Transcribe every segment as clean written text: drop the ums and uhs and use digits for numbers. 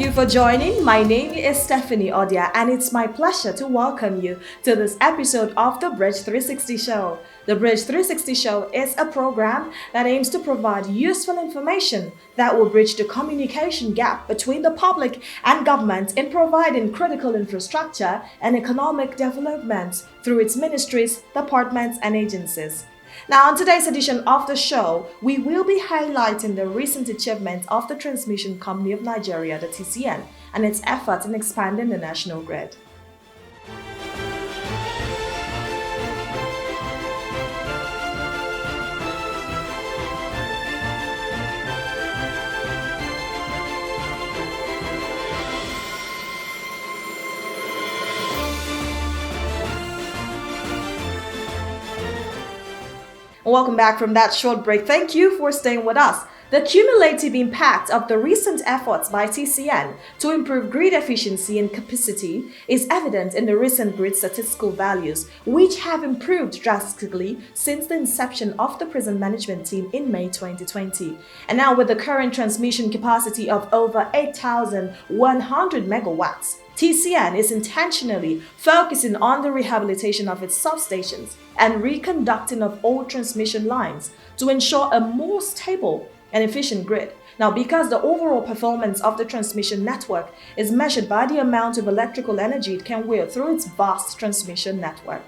you for joining. My name is Stephanie Odia, and it's my pleasure to welcome you to this episode of the Bridge 360 Show. The Bridge 360 Show is a program that aims to provide useful information that will bridge the communication gap between the public and government in providing critical infrastructure and economic development through its ministries, departments, and agencies. Now, on today's edition of the show, we will be highlighting the recent achievements of the Transmission Company of Nigeria, the TCN, and its efforts in expanding the national grid. Welcome back from that short break. Thank you for staying with us. The cumulative impact of the recent efforts by TCN to improve grid efficiency and capacity is evident in the recent grid statistical values, which have improved drastically since the inception of the present management team in May 2020. And now, with the current transmission capacity of over 8,100 megawatts, TCN is intentionally focusing on the rehabilitation of its substations and reconducting of old transmission lines to ensure a more stable and efficient grid. Now, because the overall performance of the transmission network is measured by the amount of electrical energy it can wheel through its vast transmission network.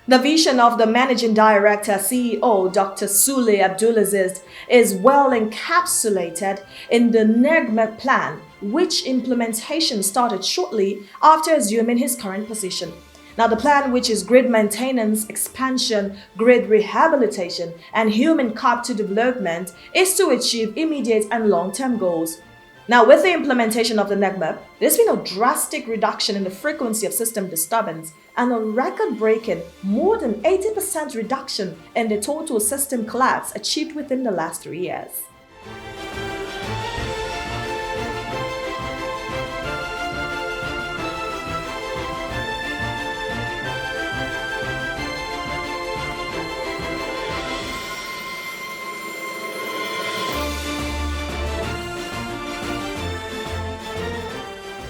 The vision of the Managing Director, CEO, Dr. Sule Abdulaziz, is well encapsulated in the NEGMEP plan, which implementation started shortly after assuming his current position. Now, the plan, which is grid maintenance, expansion, grid rehabilitation, and human capital development, is to achieve immediate and long-term goals. Now, with the implementation of the NEGMEP, there's been a drastic reduction in the frequency of system disturbance and a record-breaking more than 80% reduction in the total system collapse achieved within the last 3 years.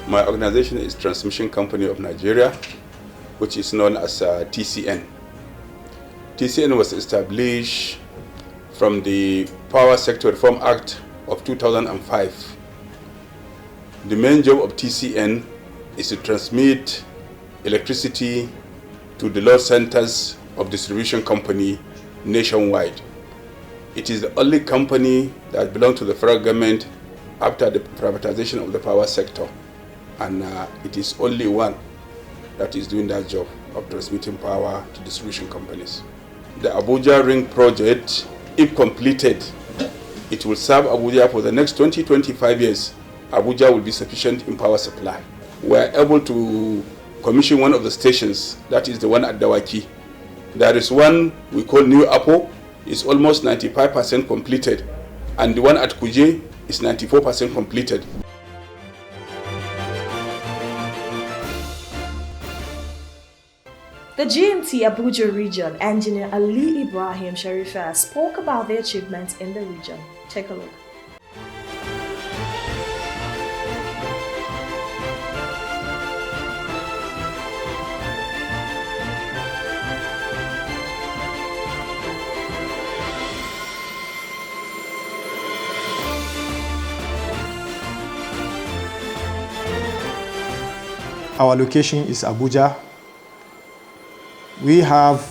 My organization is Transmission Company of Nigeria, which is known as TCN. TCN was established from the Power Sector Reform Act of 2005. The main job of TCN is to transmit electricity to the load centers of distribution company nationwide. It is the only company that belongs to the federal government after the privatization of the power sector. And it is only one that is doing that job of transmitting power to distribution companies. The Abuja Ring project, if completed, it will serve Abuja for the next 20-25 years. Abuja will be sufficient in power supply. We are able to commission one of the stations, that is the one at Dawaki. There is one we call New Apo, it's almost 95% completed, and the one at Kuje is 94% completed. The GMT Abuja region, Engineer Ali Ibrahim Sharifa, spoke about the achievements in the region. Take a look. Our location is Abuja. We have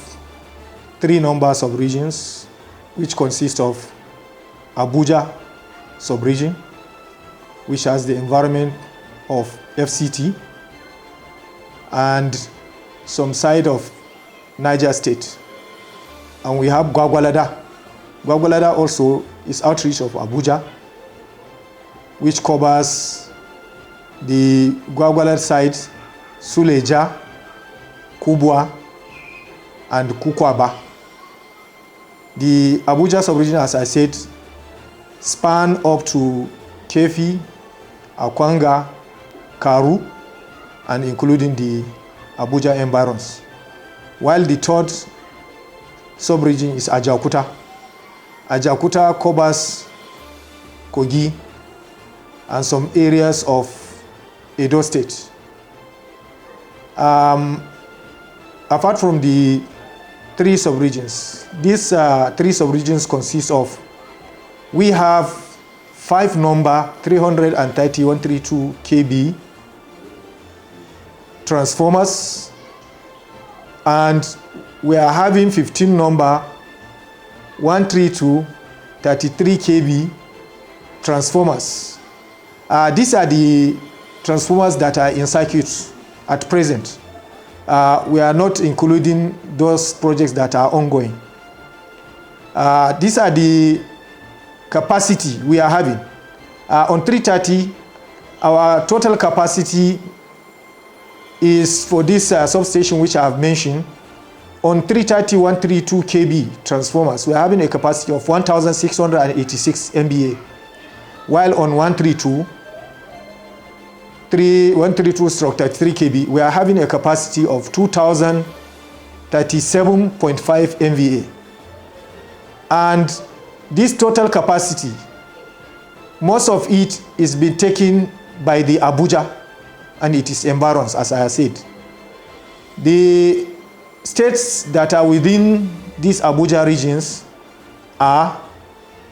3 numbers of regions, which consist of Abuja sub-region, which has the environment of FCT, and some side of Niger State. And we have Gwagwalada. Gwagwalada also is outreach of Abuja, which covers the Gwagwalada side, Suleja, Kubwa, and Kukwaba. The Abuja sub-region, as I said, span up to Kefi, Akwanga, Karu, and including the Abuja environs. While the third sub-region is Ajaokuta, Ajakuta covers Kogi and some areas of Edo State. Apart from the 3 sub-regions, these 3 sub-regions consist of, we have 5 number 330/132 kV transformers, and we are having 15 number 132/33 kV transformers. These are the transformers that are in circuit at present. We are not including those projects that are ongoing. These are the capacity we are having. On 330, our total capacity is for this substation which I have mentioned. On 330/132 kV transformers, we are having a capacity of 1,686 MVA, while on 132/33 kV, we are having a capacity of 2,037.5 MVA. And this total capacity, most of it is being taken by the Abuja and its environs, as I have said. The states that are within these Abuja regions are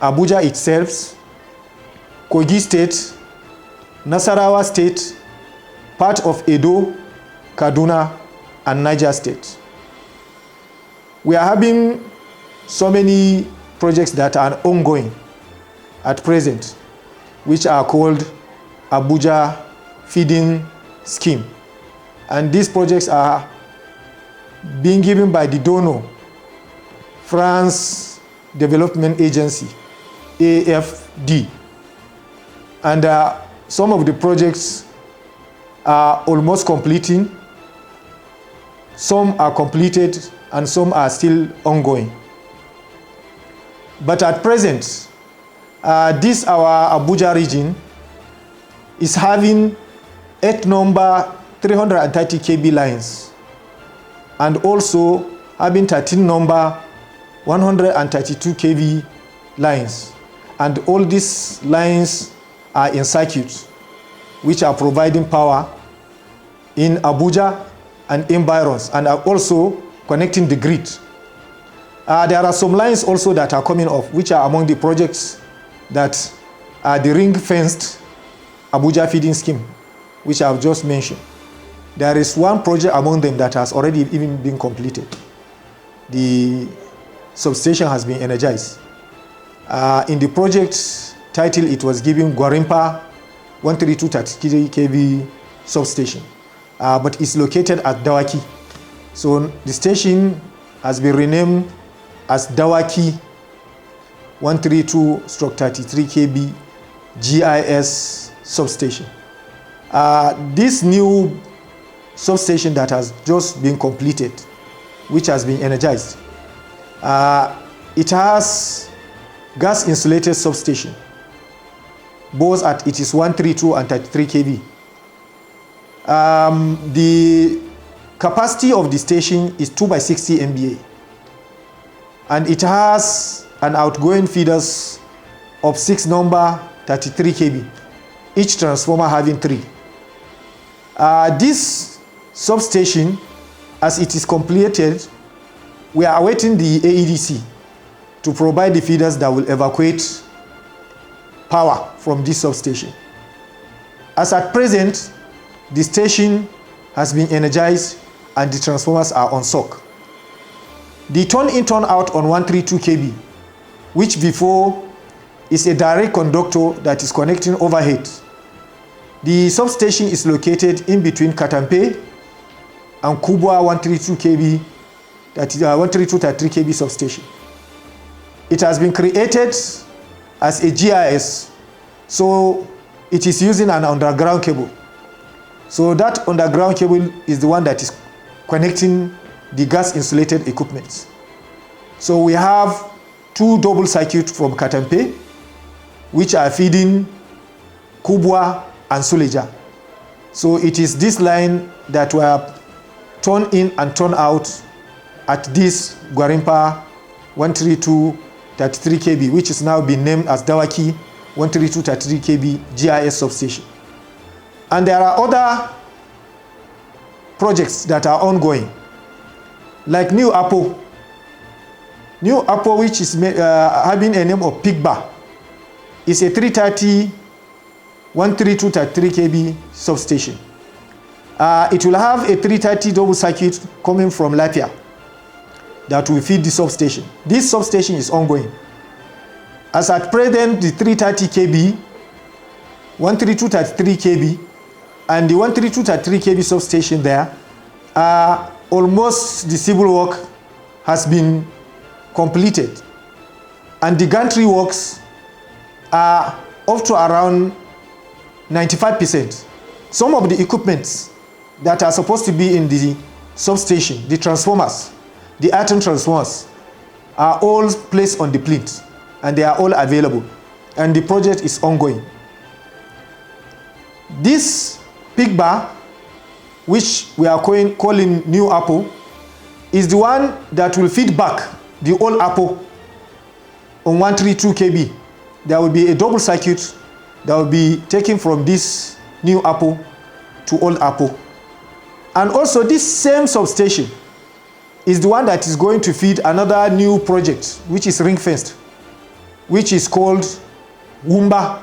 Abuja itself, Kogi State, Nasarawa State, part of Edo, Kaduna, and Niger State. We are having so many projects that are ongoing at present, which are called Abuja Feeding Scheme. And these projects are being given by the donor, France Development Agency, AFD. And some of the projects are almost completing, some are completed, and some are still ongoing. But at present, this our Abuja region is having 8 number 330 kV lines, and also having 13 number 132 kV lines. And all these lines are in circuit, which are providing power in Abuja and environs, and are also connecting the grid. There are some lines also that are coming off, which are among the projects that are the ring-fenced Abuja feeding scheme, which I have just mentioned. There is one project among them that has already even been completed. The substation has been energized. In the project title, it was given Gwarimpa 132/33 kV substation, but it's located at Dawaki. So the station has been renamed as Dawaki 132/33 kV GIS substation. This new substation that has just been completed, which has been energized, it has gas insulated substation, both at it is 132 and 33 kV. The capacity of the station is 2/60 MVA, and it has an outgoing feeders of 6 number 33 kV, each transformer having 3. This substation, as it is completed, we are awaiting the AEDC to provide the feeders that will evacuate power from this substation. As at present, the station has been energized and the transformers are on sock. The turn-in, turn-out on 132 kV, which before is a direct conductor that is connecting overhead. The substation is located in between Katampe and Kubwa 132 kV, that is 132/33 kV substation. It has been created as a GIS, so it is using an underground cable. So that underground cable is the one that is connecting the gas insulated equipment. So we have 2 double circuits from Katampe, which are feeding Kubwa and Suleja. So it is this line that were turn in and turn out at this Gwarimpa 33 kV, which is now been named as Dawaki 132 33 kV GIS substation. And there are other projects that are ongoing, like New Apo. New Apo, which is having a name of Pigba, is a 330 132 33 kV substation. It will have a 330 double circuit coming from Latvia that will feed the substation. This substation is ongoing. As at present, the 330 kV, 132 33 kV, and the 132 33 kV substation there, almost the civil work has been completed, and the gantry works are up to around 95%. Some of the equipments that are supposed to be in the substation, the transformers, the atom transformers, are all placed on the plinth, and they are all available, and the project is ongoing. This Pigba, which we are calling New Apo, is the one that will feed back the old Apo on 132 kV. There will be a double circuit that will be taken from this New Apo to old Apo. And also this same substation is the one that is going to feed another new project, which is ring-fenced, which is called Wumba.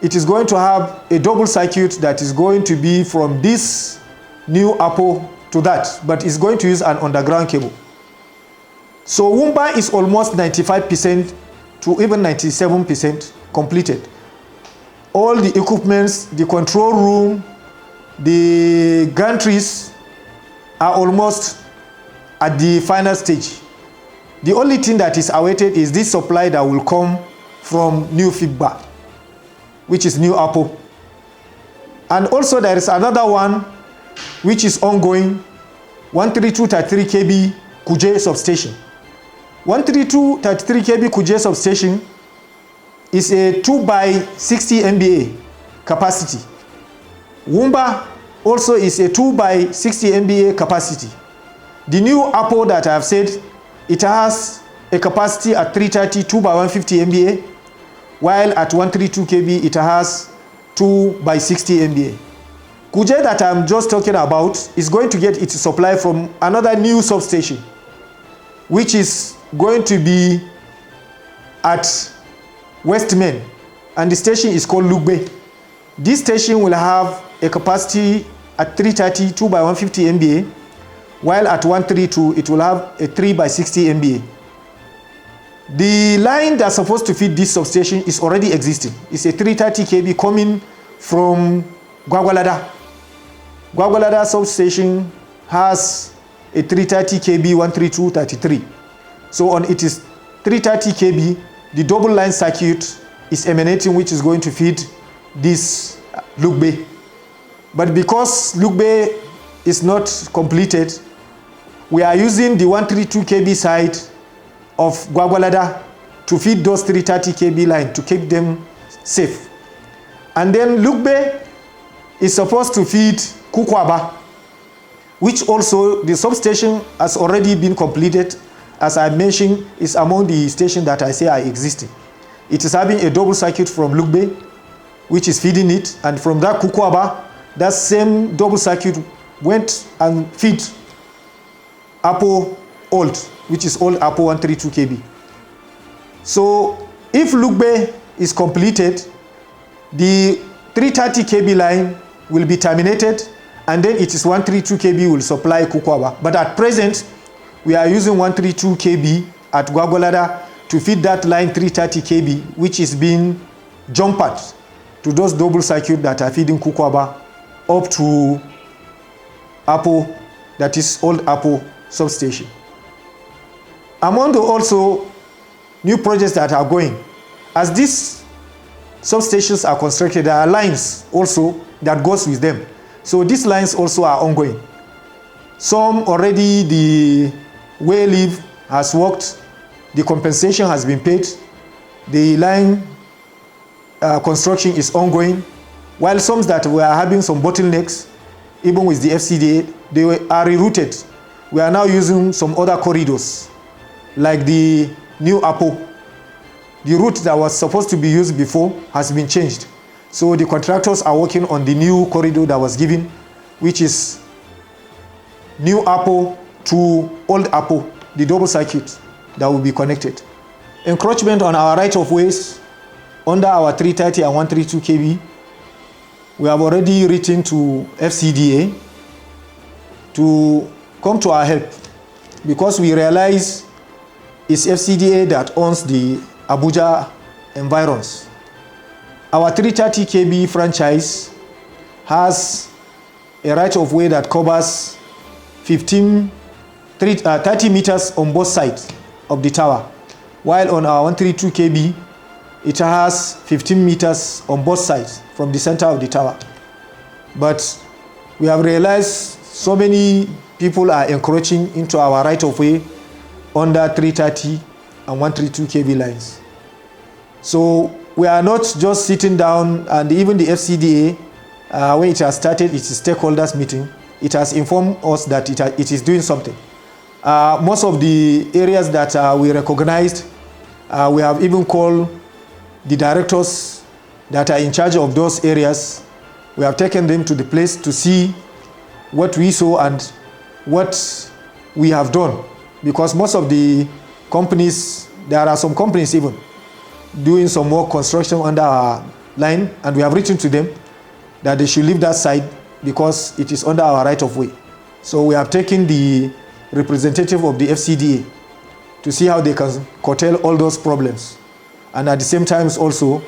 It is going to have a double circuit that is going to be from this New Apo to that, but it's going to use an underground cable. So Wumba is almost 95% to even 97% completed. All the equipments, the control room, the gantries are almost at the final stage. The only thing that is awaited is this supply that will come from New Pigba, which is New Apo. And also there is another one which is ongoing, 132 33 kV Kuje substation. 132 33 kV Kuje substation is a 2 by 60 MVA capacity. Wumba also is a 2 by 60 MVA capacity. The New Apo that I have said, it has a capacity at 330 2 by 150 MVA, while at 132 kV it has 2 by 60 MVA. Kuje that I'm just talking about is going to get its supply from another new substation, which is going to be at Westman, and the station is called Lugbe. This station will have a capacity at 330 2 by 150 MVA, while at 132 it will have a 3 by 60 MVA. The line that's supposed to feed this substation is already existing. It's a 330 kV coming from Gwagwalada. Gwagwalada substation has a 330 kV 132 33. So on it is 330 kV, the double line circuit is emanating, which is going to feed this Lugbe. But because Lugbe is not completed, we are using the 132 kV side of Gwagwalada to feed those 330 kV line to keep them safe. And then Lugbe is supposed to feed Kukwaba, which also the substation has already been completed. As I mentioned, is among the stations that I say are existing. It is having a double circuit from Lugbe, which is feeding it, and from that Kukwaba, that same double circuit went and feed Apo Old, which is old Apo 132 kV. So if Lugbe is completed, the 330 kV line will be terminated, and then it is 132 kV will supply Kukwaba. But at present, we are using 132 kV at Gwagwalada to feed that line 330 kV, which is being jumpered to those double circuits that are feeding Kukwaba up to Apo, that is old Apo substation. Among the also new projects that are going, as these substations are constructed, there are lines also that goes with them. So these lines also are ongoing. Some already the way leave has worked, the compensation has been paid, the line construction is ongoing, while some that were having some bottlenecks, even with the FCDA, are rerouted. We are now using some other corridors, like the New Apo. The route that was supposed to be used before has been changed. So the contractors are working on the new corridor that was given, which is New Apo to Old Apo, the double circuit that will be connected. Encroachment on our right of ways under our 330 and 132 kV. We have already written to FCDA to come to our help, because we realize it's FCDA that owns the Abuja environs. Our 330 kV franchise has a right of way that covers 30 meters on both sides of the tower, while on our 132 kV it has 15 meters on both sides from the center of the tower. But we have realized so many people are encroaching into our right of way under 330 and 132 kV lines. So we are not just sitting down, and even the FCDA, when it has started its stakeholders meeting, it has informed us that it is doing something. Most of the areas that we recognized, we have even called the directors that are in charge of those areas. We have taken them to the place to see what we saw and what we have done, because most of the companies, there are some companies even doing some more construction under our line, and we have written to them that they should leave that side because it is under our right of way. So we have taken the representative of the FCDA to see how they can curtail all those problems, and at the same time also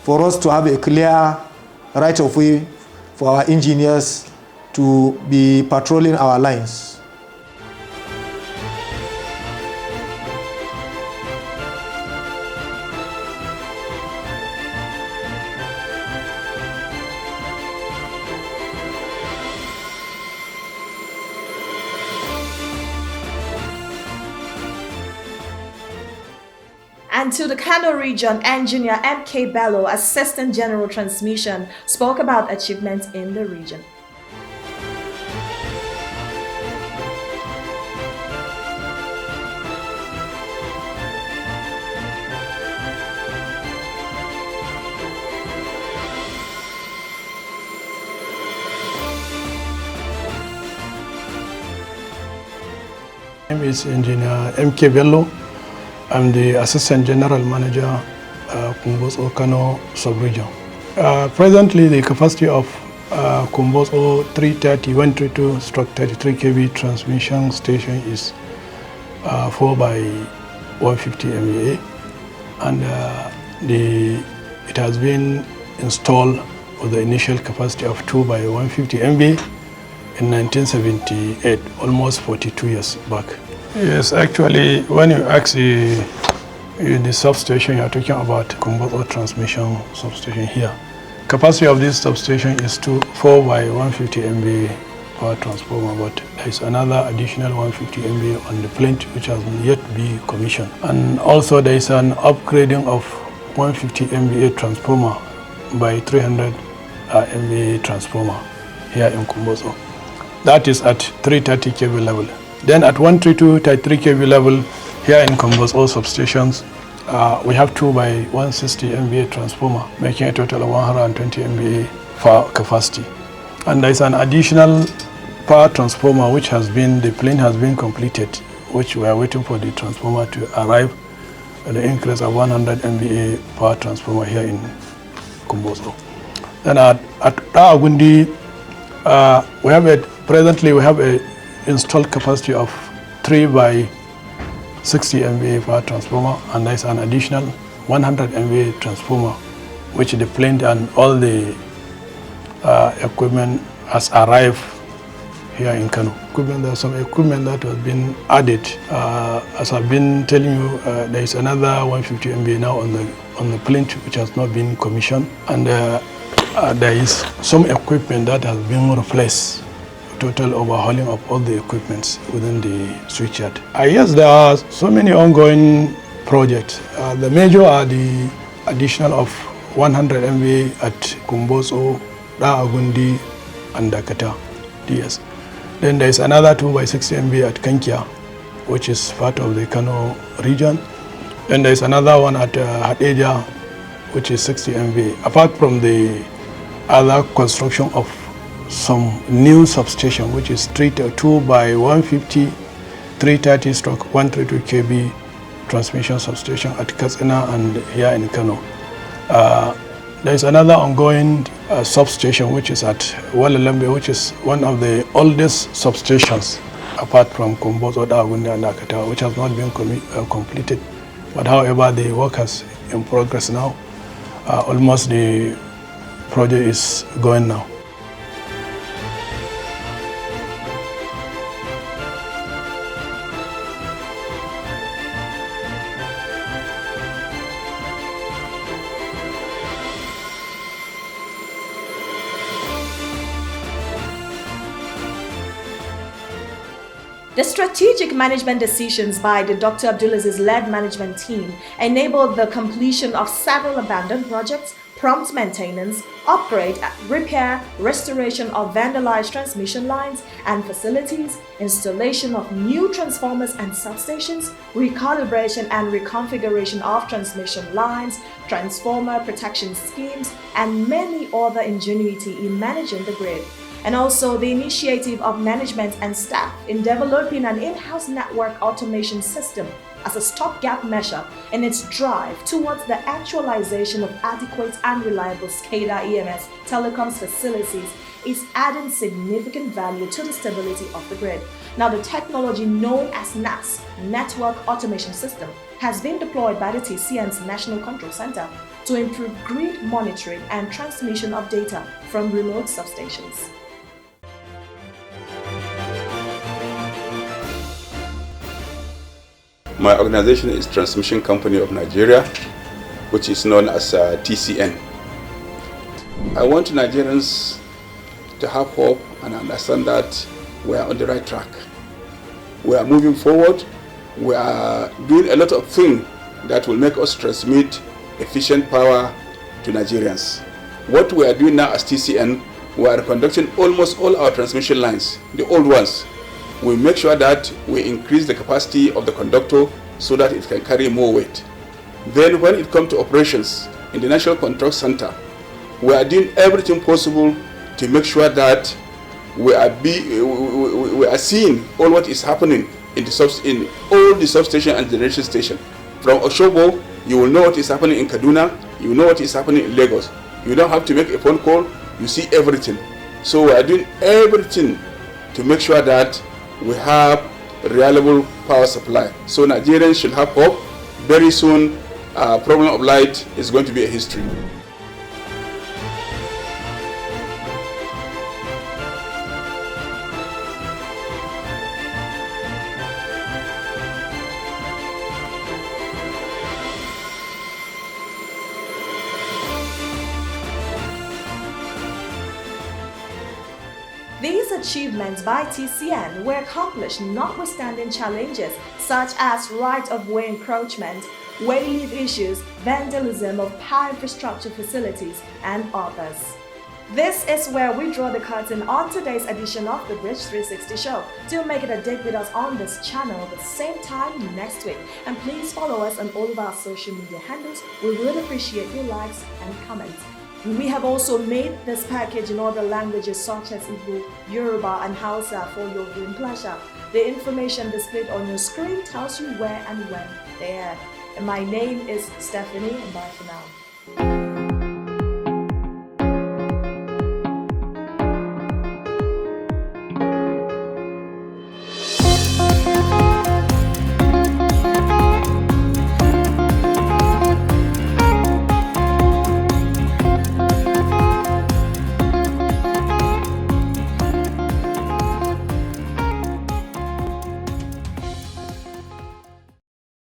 for us to have a clear right of way for our engineers to be patrolling our lines. And to the Kano region, engineer M.K. Bello, Assistant General Transmission, spoke about achievements in the region. My name is Engineer M.K. Bello. I'm the Assistant General Manager, Kumboso Kano Sub-Region. Presently, the capacity of Kumboso 330/132/33 kV transmission station is 4 by 150 MVA, and it has been installed with the initial capacity of 2 by 150 MVA in 1978, almost 42 years back. Yes, actually, when you ask the substation, you are talking about Kumboso transmission substation here. Capacity of this substation is 4 by 150 MVA power transformer, but there is another additional 150 MVA on the plant which has yet to be commissioned. And also there is an upgrading of 150 MVA transformer by 300 MVA transformer here in Kumboso. That is at 330 kV level. Then at 132/33 kV level here in Kumboso substations, we have 2 by 160 MVA transformer, making a total of 120 MVA power capacity. And there is an additional power transformer which the plant has been completed, which we are waiting for the transformer to arrive, at the increase of 100 MVA power transformer here in Kumboso. Then at Agundi, presently we have a installed capacity of 3 by 60 MVA power transformer, and there's an additional 100 MVA transformer, which the plant and all the equipment has arrived here in Kano. There are some equipment that has been added. As I've been telling you, there is another 150 MVA now on the plant which has not been commissioned, and there is some equipment that has been replaced. Total overhauling of all the equipment within the switchyard. Yes, there are so many ongoing projects. The major are the additional of 100 MVA at Kumboso, Agundi, and Dakata, DS. Then there is another 2 by 60 MVA at Kankia, which is part of the Kano region. Then there's another one at Abuja, which is 60 MVA. Apart from the other construction of some new substation, which is 2 by 150, 330/132 kV transmission substation at Katsina and here in Kano. There is another ongoing substation which is at Walalambe, which is one of the oldest substations apart from Kombozo, Dawunda and Akata, which has not been completed. But however, the work is in progress now. Almost the project is going now. The strategic management decisions by the Dr. Abdulaziz-led management team enabled the completion of several abandoned projects, prompt maintenance, upgrade, repair, restoration of vandalized transmission lines and facilities, installation of new transformers and substations, recalibration and reconfiguration of transmission lines, transformer protection schemes, and many other ingenuity in managing the grid. And also the initiative of management and staff in developing an in-house network automation system as a stopgap measure in its drive towards the actualization of adequate and reliable SCADA EMS telecoms facilities is adding significant value to the stability of the grid. Now, the technology known as NAS, Network Automation System, has been deployed by the TCN's National Control Center to improve grid monitoring and transmission of data from remote substations. My organization is Transmission Company of Nigeria, which is known as TCN. I want Nigerians to have hope and understand that we are on the right track. We are moving forward. We are doing a lot of things that will make us transmit efficient power to Nigerians. What we are doing now as TCN, we are conducting almost all our transmission lines, the old ones. We make sure that we increase the capacity of the conductor so that it can carry more weight. Then when it comes to operations in the National Control Center, we are doing everything possible to make sure that we are seeing all what is happening in all the substation and generation station. From Oshobo, you will know what is happening in Kaduna, you know what is happening in Lagos. You don't have to make a phone call, you see everything. So we are doing everything to make sure that we have reliable power supply. So Nigerians should have hope. Very soon, problem of light is going to be a history. These achievements by TCN were accomplished notwithstanding challenges such as right-of-way encroachment, wayleave issues, vandalism of power infrastructure facilities, and others. This is where we draw the curtain on today's edition of the Bridge 360 show. Do make it a date with us on this channel the same time next week. And please follow us on all of our social media handles. We would appreciate your likes and comments. We have also made this package in other languages such as Igbo, Yoruba, and Hausa for your viewing pleasure. The information displayed on your screen tells you where and when they are. And my name is Stephanie, and bye for now.